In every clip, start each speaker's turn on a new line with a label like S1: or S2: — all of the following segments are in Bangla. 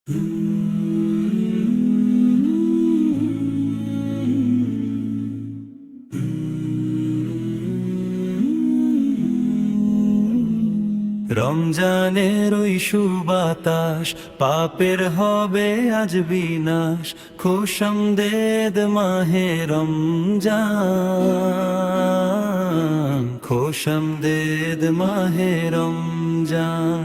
S1: রমজানের ওই সুবাতাস পাপের হবে আজ বিনাশ, খোশামদেদ মাহে রমজান, খোশামদেদ মাহে রমজান।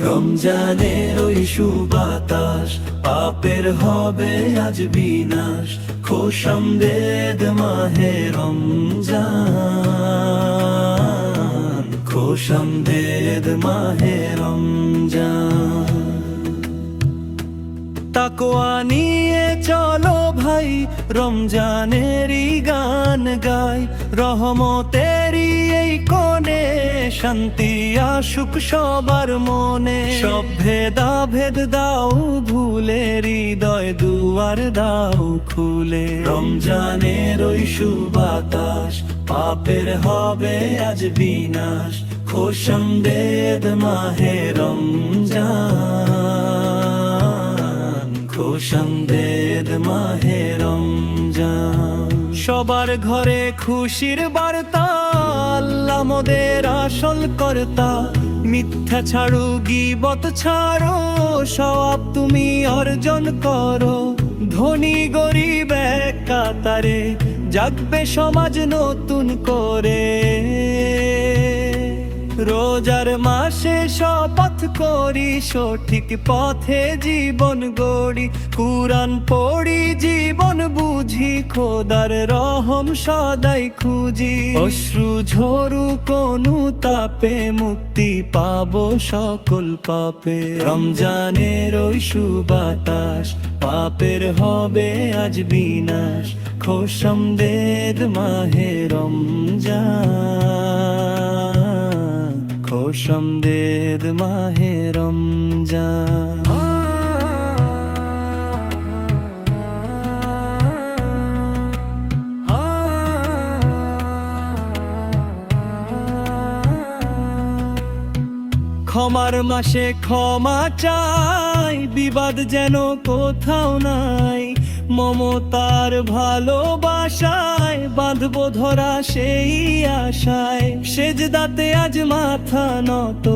S1: রমজানের ওই সুবাতাস পাপের হবে আজ বিনাশ, খোশামদেদ মাহে রমজান, খোশামদেদ মাহে রমজান। তাকওয়া নিয়ে চলো ভাই, রমজানেরই গান গাই, রহমতেরই এই কোণে শান্তি আসুক সবার মনে। সব ভেদাভেদ দাও ভুলে, হৃদয় দুয়ার দাও খুলে। রমজানের ওই সুবাতাস পাপের হবে আজ বিনাশ, খোশামদেদ মাহে রমজান, খোশামদেদ মাহে রমজান। সবার ঘরে খুশির বার্তা, আল্লাহ মোদের আসল কর্তা। মিথ্যা ছাড়ো গীবত ছাড়ো, সওয়াব তুমি অর্জন করো। ধনী গরিব এক কাতারে, জাগবে সমাজ নতুন করে। রোজার মাসে শপথ করি, সঠিক পথে জীবন গড়ি। কুরআন পড়ি জীবন বুঝি, খোদার রহম সদাই খুঁজি। অশ্রু ঝরুক অনুতাপে, মুক্তি পাবো সকল পাপে। রমজানের ওই সুবাতাস পাপের হবে আজ বিনাশ, খোশামদেদ মাহে রমজান, খোশামদেদ মাহে রমজান। ক্ষমার মাসে ক্ষমা চাই, বিবাদ যেন কোথাও নাই। মমতার ভালোবাসায় বাঁধবো ধরা সেই আশায়। সেজদাতে আজ মাথা নত,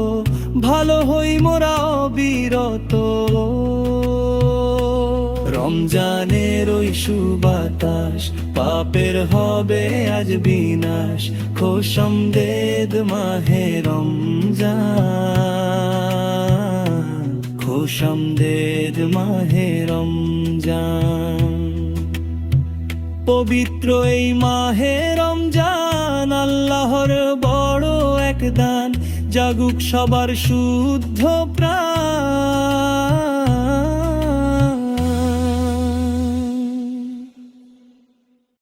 S1: ভালো হই মোরা অবিরত। রমজানের ওই সুবাতাস পাপের হবে আজ বিনাশ, খোশামদেদ মাহে রমজান, খোশামদেদ মাহে রমজান। পবিত্র এই মাহে রমজান, আল্লাহর বড় এক দান। জাগুক সবার শুদ্ধ প্রাণ,